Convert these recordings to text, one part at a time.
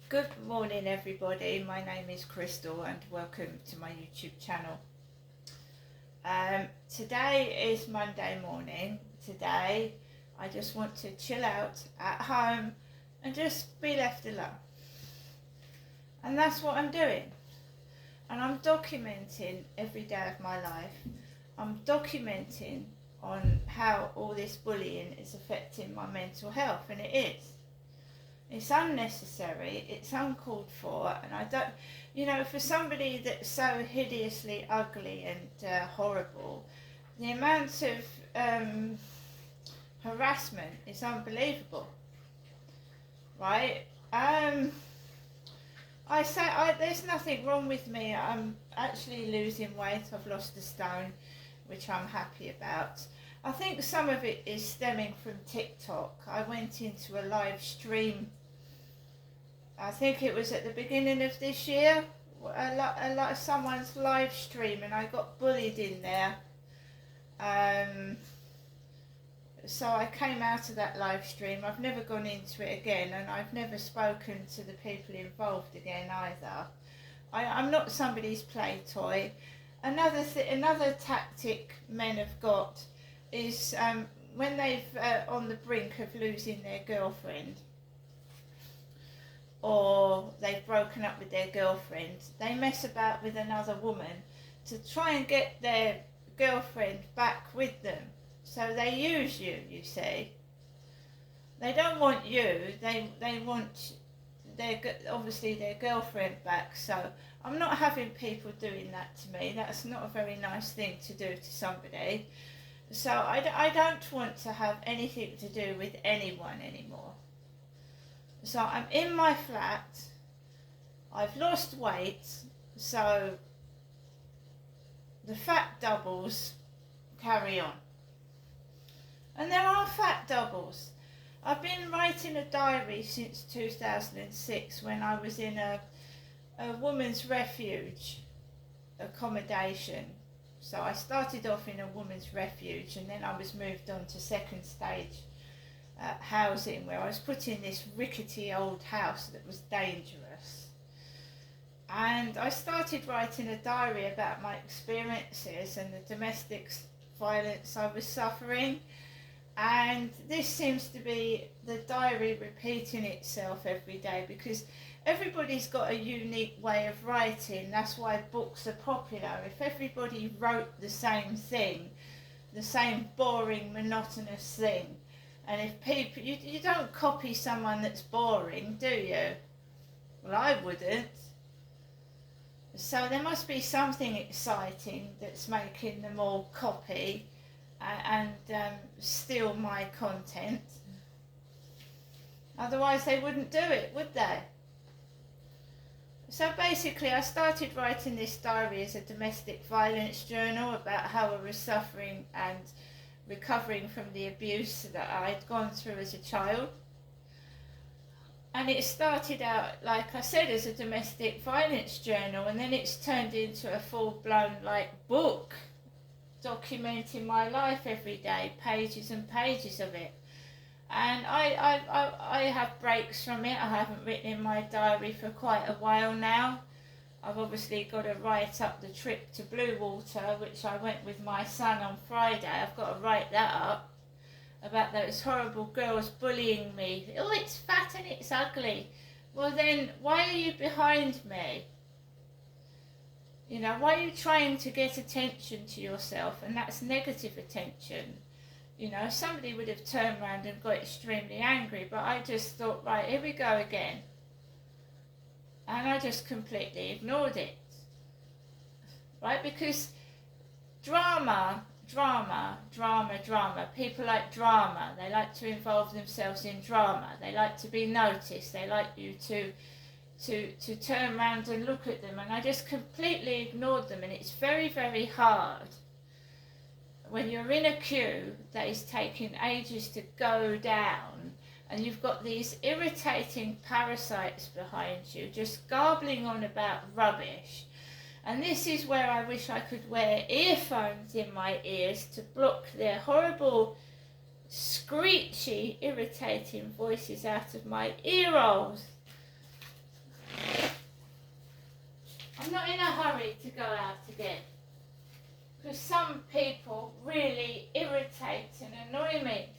Good morning, everybody. My name is Crystal, and welcome to my YouTube channel. Today is Monday morning. Today, I just want to chill out at home and just be left alone. And that's what I'm doing. And I'm documenting every day of my life. I'm documenting on how all this bullying is affecting my mental health, and it is. It's unnecessary, it's uncalled for, and I don't, for somebody that's so hideously ugly and horrible, the amount of harassment is unbelievable, right? There's nothing wrong with me. I'm actually losing weight. I've lost a stone, which I'm happy about. I think some of it is stemming from TikTok. I went into a live stream, I think it was at the beginning of this year, a lot of someone's live stream, and I got bullied in there. So I came out of that live stream. I've never gone into it again, and I've never spoken to the people involved again either. I'm not somebody's play toy. Another tactic men have got is when they've on the brink of losing their girlfriend, or they've broken up with their girlfriend, they mess about with another woman to try and get their girlfriend back with them. So they use you, you see. They don't want you, they want obviously their girlfriend back. So I'm not having people doing that to me. That's not a very nice thing to do to somebody. So I don't want to have anything to do with anyone anymore. So I'm in my flat, I've lost weight, so the fat doubles carry on. And there are fat doubles. I've been writing a diary since 2006 when I was in a woman's refuge accommodation. So I started off in a woman's refuge, and then I was moved on to second stage housing, where I was put in this rickety old house that was dangerous. And I started writing a diary about my experiences and the domestic violence I was suffering. And this seems to be the diary repeating itself every day, because everybody's got a unique way of writing. That's why books are popular. If everybody wrote the same thing, the same boring, monotonous thing, and if people, you don't copy someone that's boring, do you? Well, I wouldn't. So there must be something exciting that's making them all copy and steal my content. Otherwise they wouldn't do it, would they? So basically I started writing this diary as a domestic violence journal about how I was suffering and recovering from the abuse that I'd gone through as a child. And it started out, like I said, as a domestic violence journal, and then it's turned into a full-blown book documenting my life every day, pages and pages of it. And I have breaks from it. I haven't written in my diary for quite a while now. I've obviously got to write up the trip to Bluewater, which I went with my son on Friday. I've got to write that up, about those horrible girls bullying me. Oh, it's fat and it's ugly. Well then, why are you behind me? Why are you trying to get attention to yourself? And that's negative attention. Somebody would have turned around and got extremely angry, but I just thought, right, here we go again. And I just completely ignored it. Right? Because drama. People like drama. They like to involve themselves in drama. They like to be noticed. They like you to turn around and look at them. And I just completely ignored them. And it's very, very hard when you're in a queue that is taking ages to go down, and you've got these irritating parasites behind you just garbling on about rubbish. And this is where I wish I could wear earphones in my ears to block their horrible, screechy, irritating voices out of my ear holes. I'm not in a hurry to go out again. Because some people really irritate and annoy me.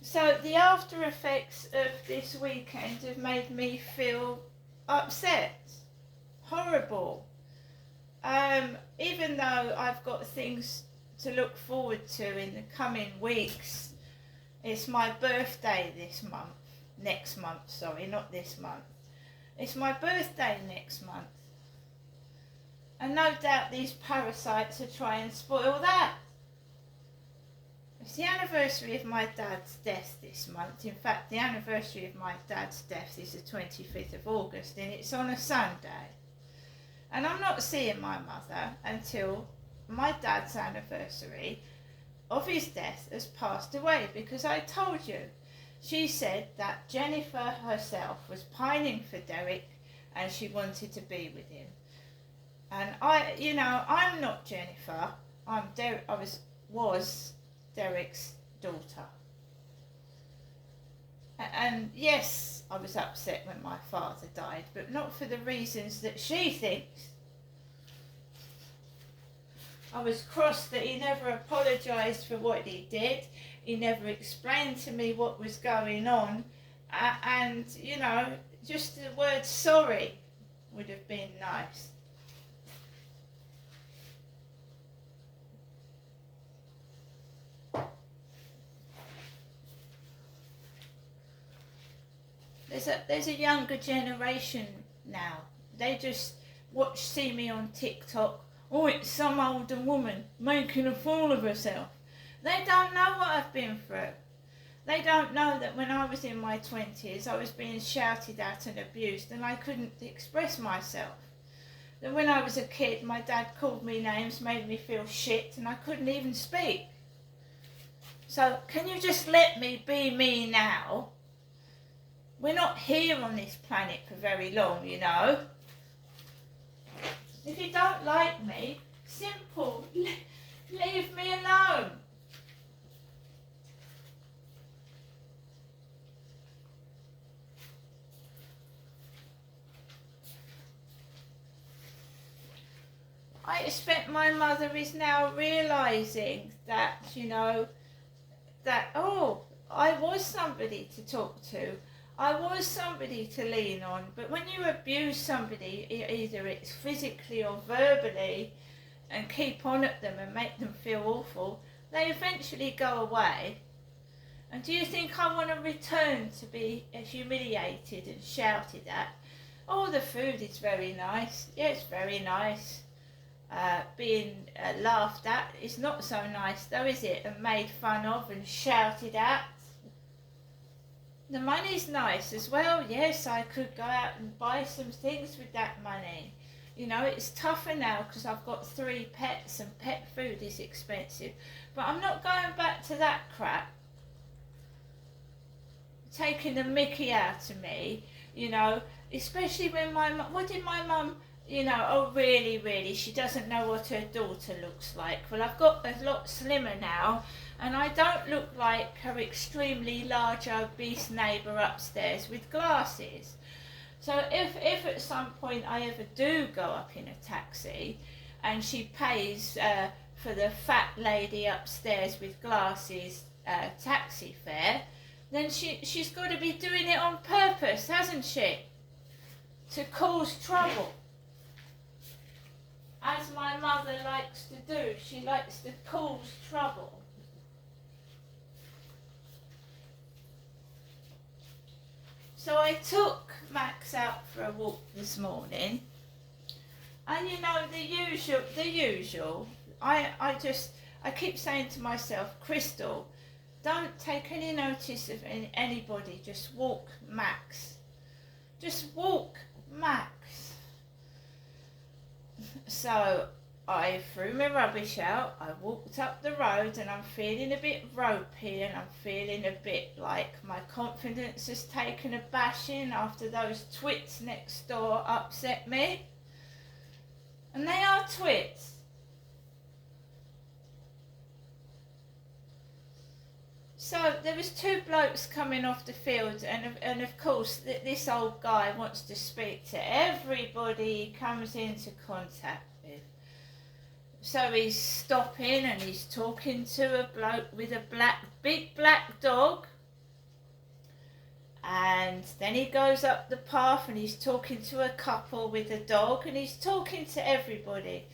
So the after effects of this weekend have made me feel upset, horrible. Even though I've got things to look forward to in the coming weeks, it's my birthday next month, sorry, not this month. It's my birthday next month. And no doubt these parasites are trying to spoil that. It's the anniversary of my dad's death this month. In fact, the anniversary of my dad's death is the 25th of August, and it's on a Sunday. And I'm not seeing my mother until my dad's anniversary of his death has passed away, because I told you, she said that Jennifer herself was pining for Derek and she wanted to be with him. And I'm not Jennifer. I was Derek's daughter. And yes, I was upset when my father died, but not for the reasons that she thinks. I was cross that he never apologised for what he did. He never explained to me what was going on. And, just the word sorry would have been nice. There's a younger generation now. They just see me on TikTok. Oh, it's some older woman making a fool of herself. They don't know what I've been through. They don't know that when I was in my 20s, I was being shouted at and abused and I couldn't express myself. That when I was a kid, my dad called me names, made me feel shit, and I couldn't even speak. So can you just let me be me now? We're not here on this planet for very long, If you don't like me, simple, leave me alone. I expect my mother is now realising that, I was somebody to talk to. I was somebody to lean on. But when you abuse somebody, either it's physically or verbally, and keep on at them and make them feel awful, they eventually go away. And do you think I want to return to be humiliated and shouted at? Oh, the food is very nice. Yeah, it's very nice. Being laughed at is not so nice though, is it? And made fun of and shouted at. The money's nice as well. Yes, I could go out and buy some things with that money. It's tougher now because I've got 3 pets and pet food is expensive. But I'm not going back to that crap. Taking the mickey out of me, especially when what did my mum, oh really, she doesn't know what her daughter looks like. Well, I've got a lot slimmer now, and I don't look like her extremely large obese neighbour upstairs with glasses. So if at some point I ever do go up in a taxi and she pays for the fat lady upstairs with glasses taxi fare, then she's got to be doing it on purpose, hasn't she? To cause trouble. As my mother likes to do, she likes to cause trouble. So I took Max out for a walk this morning, and the usual. I keep saying to myself, Crystal, don't take any notice of anybody. Just walk Max. Just walk Max. So I threw my rubbish out, I walked up the road, and I'm feeling a bit ropey, and I'm feeling a bit like my confidence has taken a bashing after those twits next door upset me. And they are twits. So there was two blokes coming off the field, and of course this old guy wants to speak to everybody he comes into contact with. So he's stopping and he's talking to a bloke with a big black dog. And then he goes up the path and he's talking to a couple with a dog, and he's talking to everybody.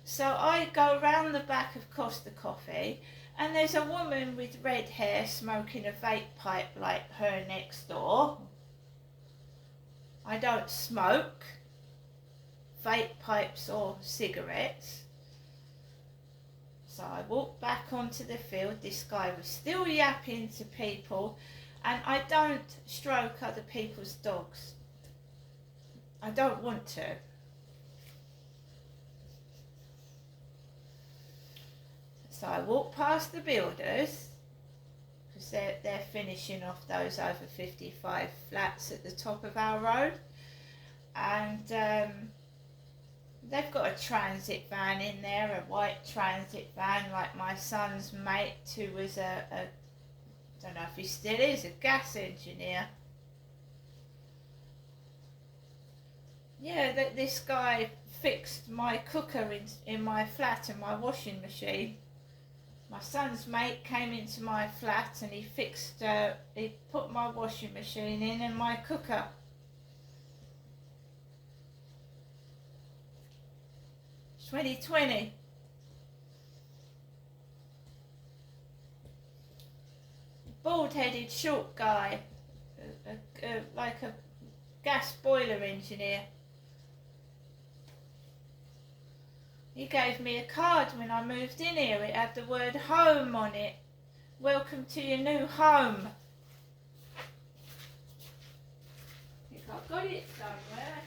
So I go round the back of Costa Coffee, and there's a woman with red hair smoking a vape pipe like her next door. I don't smoke vape pipes or cigarettes. So I walked back onto the field. This guy was still yapping to people, and I don't stroke other people's dogs. I don't want to. So I walked past the builders, because they're finishing off those over 55 flats at the top of our road, and they've got a transit van in there, a white transit van, like my son's mate, who was I don't know if he still is, a gas engineer. Yeah, this guy fixed my cooker in my flat and my washing machine. My son's mate came into my flat and he put my washing machine in and my cooker. It's 2020. Bald-headed short guy, like a gas boiler engineer. He gave me a card when I moved in here. It had the word home on it. Welcome to your new home. I think I've got it somewhere.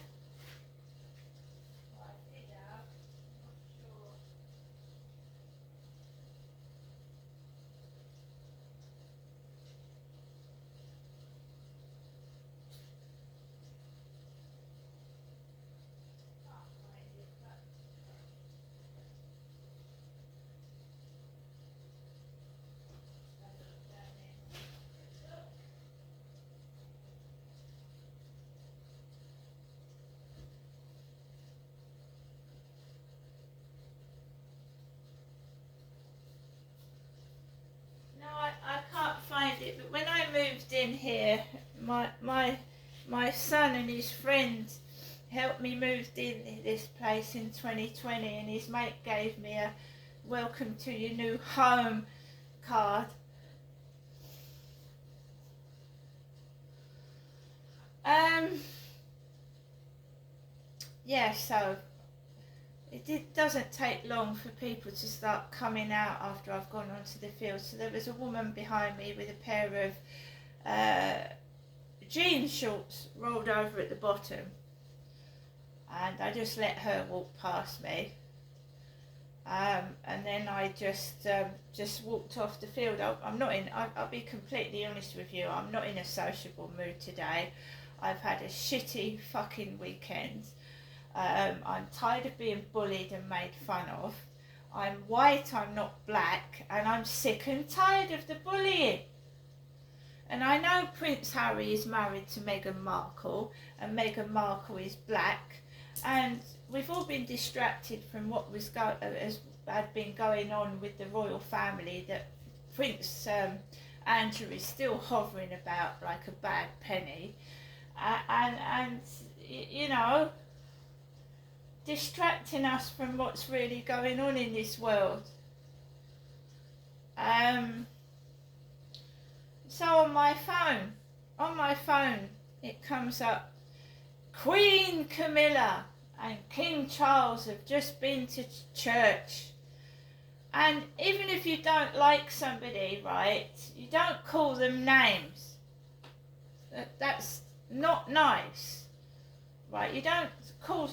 I can't find it, but when I moved in here, my son and his friends helped me move in this place in 2020, and his mate gave me a welcome to your new home card. Yeah, so doesn't take long for people to start coming out after I've gone onto the field. So there was a woman behind me with a pair of jean shorts rolled over at the bottom, and I just let her walk past me, and then I just walked off the field. I'm not in. I'll be completely honest with you. I'm not in a sociable mood today. I've had a shitty fucking weekend. I'm tired of being bullied and made fun of. I'm white, I'm not black, and I'm sick and tired of the bullying. And I know Prince Harry is married to Meghan Markle, and Meghan Markle is black, and we've all been distracted from what had been going on with the royal family, that Prince Andrew is still hovering about like a bad penny, and you know, distracting us from what's really going on in this world. So on my phone, it comes up, Queen Camilla and King Charles have just been to church. And even if you don't like somebody, right, you don't call them names. That's not nice, right? You don't call...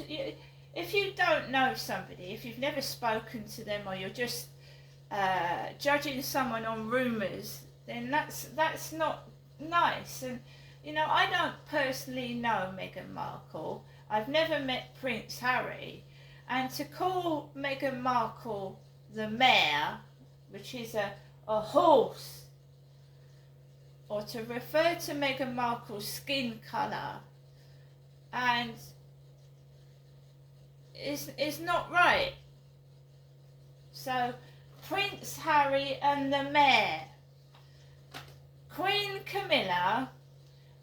If you don't know somebody, if you've never spoken to them, or you're just judging someone on rumours, then that's not nice. And you know, I don't personally know Meghan Markle. I've never met Prince Harry, and to call Meghan Markle the mare, which is a horse, or to refer to Meghan Markle's skin colour and is not right. So Prince Harry and the Mayor, Queen Camilla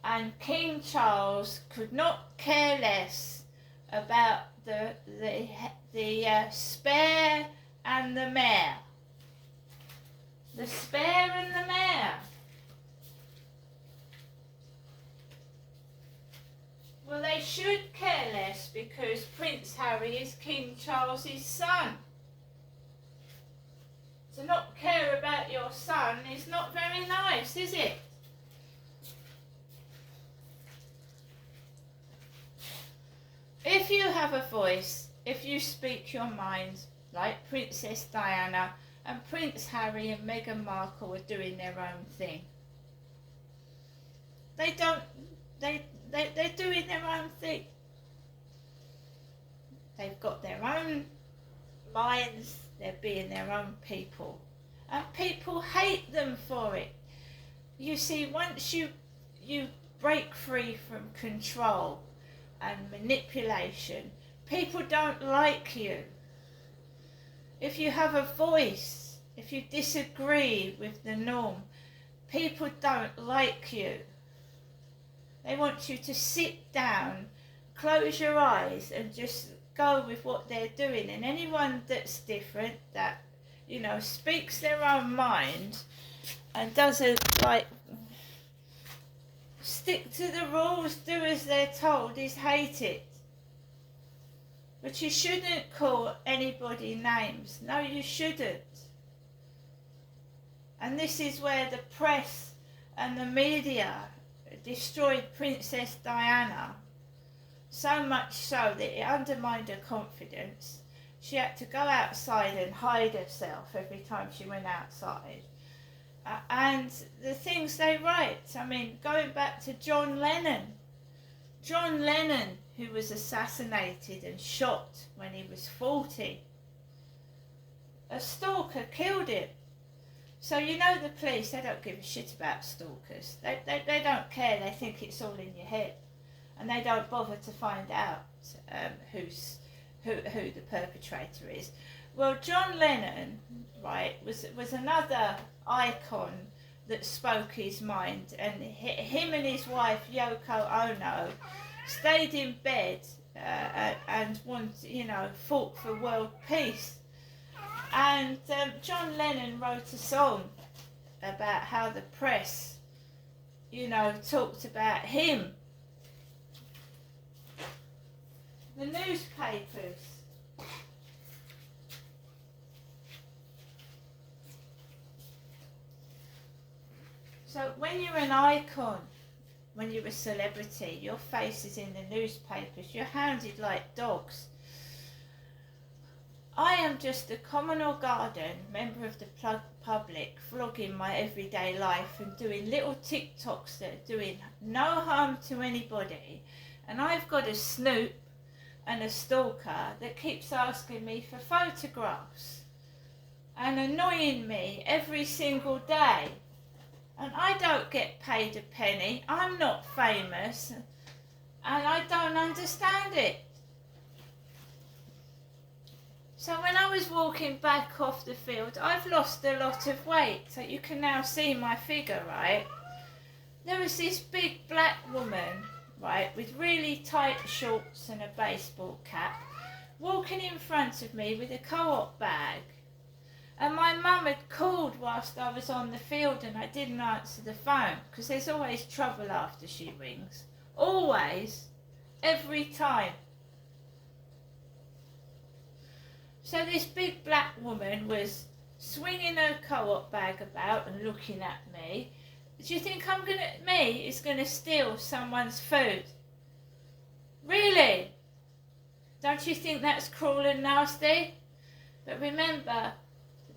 and King Charles could not care less about the spare and the Mayor. The spare and the Mayor. Well, they should care less because Prince Harry is King Charles's son. To not care about your son is not very nice, is it? If you have a voice, if you speak your mind, like Princess Diana and Prince Harry and Meghan Markle are doing their own thing. They're doing their own thing. They've got their own minds, they're being their own people. And people hate them for it. You see, once you break free from control and manipulation, people don't like you. If you have a voice, if you disagree with the norm, people don't like you. They want you to sit down, close your eyes and just go with what they're doing. And anyone that's different, that, you know, speaks their own mind and doesn't, like, stick to the rules, do as they're told, is hated. But you shouldn't call anybody names. No, you shouldn't. And this is where the press and the media destroyed Princess Diana, so much so that it undermined her confidence. She had to go outside and hide herself every time she went outside. And the things they write, I mean, going back to John Lennon, who was assassinated and shot when he was 40. A stalker killed him. So you know the police, they don't give a shit about stalkers. They don't care, they think it's all in your head. And they don't bother to find out who the perpetrator is. Well, John Lennon, right, was another icon that spoke his mind, and him and his wife Yoko Ono stayed in bed and fought for world peace. And John Lennon wrote a song about how the press, talked about him. The newspapers. So when you're an icon, when you're a celebrity, your face is in the newspapers, you're hounded like dogs. I am just a common or garden member of the public, vlogging my everyday life and doing little TikToks that are doing no harm to anybody. And I've got a snoop and a stalker that keeps asking me for photographs and annoying me every single day. And I don't get paid a penny. I'm not famous. And I don't understand it. So when I was walking back off the field, I've lost a lot of weight. So you can now see my figure, right? There was this big black woman, right, with really tight shorts and a baseball cap, walking in front of me with a co-op bag. And my mum had called whilst I was on the field and I didn't answer the phone, because there's always trouble after she rings. Always. Every time. So this big black woman was swinging her co-op bag about and looking at me. Do you think me is going to steal someone's food? Really? Don't you think that's cruel and nasty? But remember,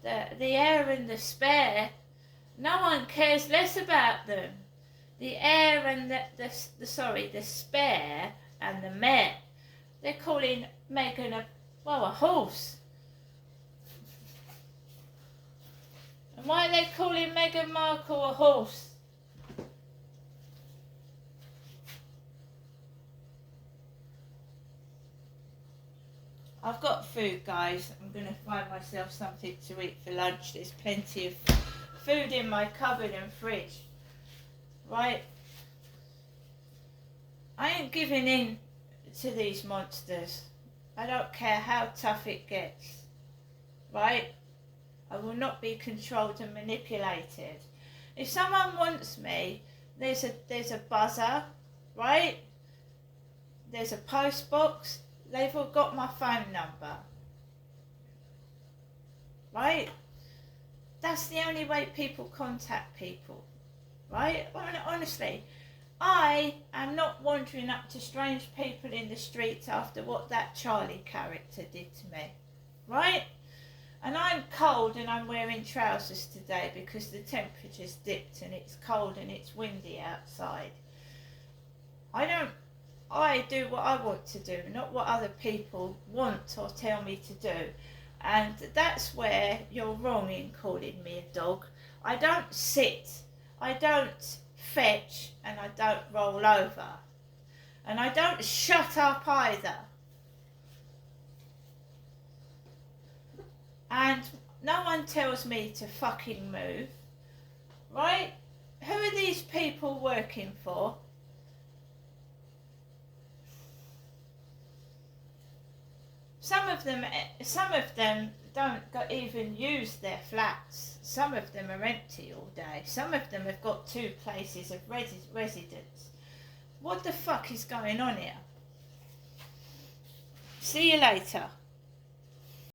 the heir and the spare, no one cares less about them. The heir and the spare and the mare, they're calling Meghan a horse. And why are they calling Meghan Markle a horse? food, guys. I'm going to find myself something to eat for lunch. There's plenty of food in my cupboard and fridge. Right? I ain't giving in to these monsters. I don't care how tough it gets. Right? I will not be controlled and manipulated. If someone wants me, there's a buzzer, right? There's a post box. They've all got my phone number. Right? That's the only way people contact people. Right? Honestly, I am not wandering up to strange people in the streets after what that Charlie character did to me. Right? And I'm cold and I'm wearing trousers today because the temperature's dipped and it's cold and it's windy outside. I do what I want to do, not what other people want or tell me to do. And that's where you're wrong in calling me a dog. I don't sit, I don't fetch, and I don't roll over. And I don't shut up either. And no one tells me to fucking move. Right? Who are these people working for? Some of them don't even use their flats. Some of them are empty all day. Some of them have got 2 places of residence. What the fuck is going on here? See you later.